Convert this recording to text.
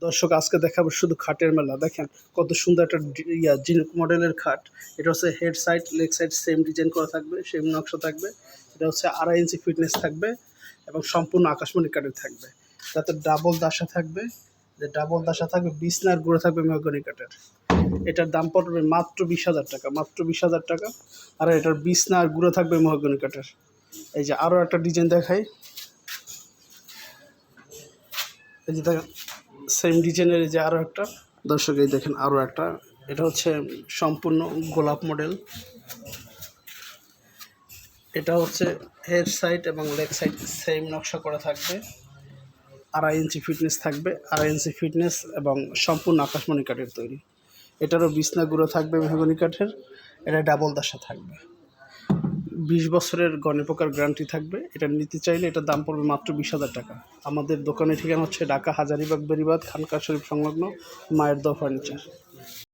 দর্শক আজকে দেখাবো শুধু খাটের মেলা। দেখেন কত সুন্দর একটা জিনুক মডেলের খাট। এটা হচ্ছে head side leg side same design করা থাকবে, সেম নকশা থাকবে। এটা হচ্ছে 2.5 ইঞ্চি ফিটনেস থাকবে এবং সম্পূর্ণ আকাশমণি কাঠের থাকবে। তাতে ডাবল দাসা থাকবে, বিছনার গুঁড়ো থাকবে মেহগনি কাঠের। এটার দাম পড়বে মাত্র 20,000 টাকা, মাত্র 20,000 টাকা। আর এটার বিছনা আর গুঁড়ো থাকবে মেহগনি কাঠের। এই যে আরও একটা ডিজাইন দেখাই, এই যে দেখেন সেম ডিজাইনের এই যে আরও একটা। দর্শক এই দেখেন আরও একটা, এটা হচ্ছে সম্পূর্ণ গোলাপ মডেল। এটা হচ্ছে হেড সাইড এবং লেগ সাইড সেম নকশা করা থাকবে, 2.5 ইঞ্চি ফিটনেস থাকবে, 2.5 ইঞ্চি ফিটনেস এবং সম্পূর্ণ আকাশমণি কাঠের তৈরি। এটারও বিছনা গুঁড়ো থাকবে মেহগনি কাঠের। এটা ডাবল দাসা থাকবে, 20 বছরের গণেপোকার গ্যারান্টি থাকবে। এটা নিতে চাইলে এটার দাম পড়বে মাত্র 20,000 টাকা। আমাদের দোকানের ঠিকানা হচ্ছে ঢাকা হাজারীবাগ বেরিবাদ খানকা শরীফ সংলগ্ন মায়ের দোয়া ফার্নিচার।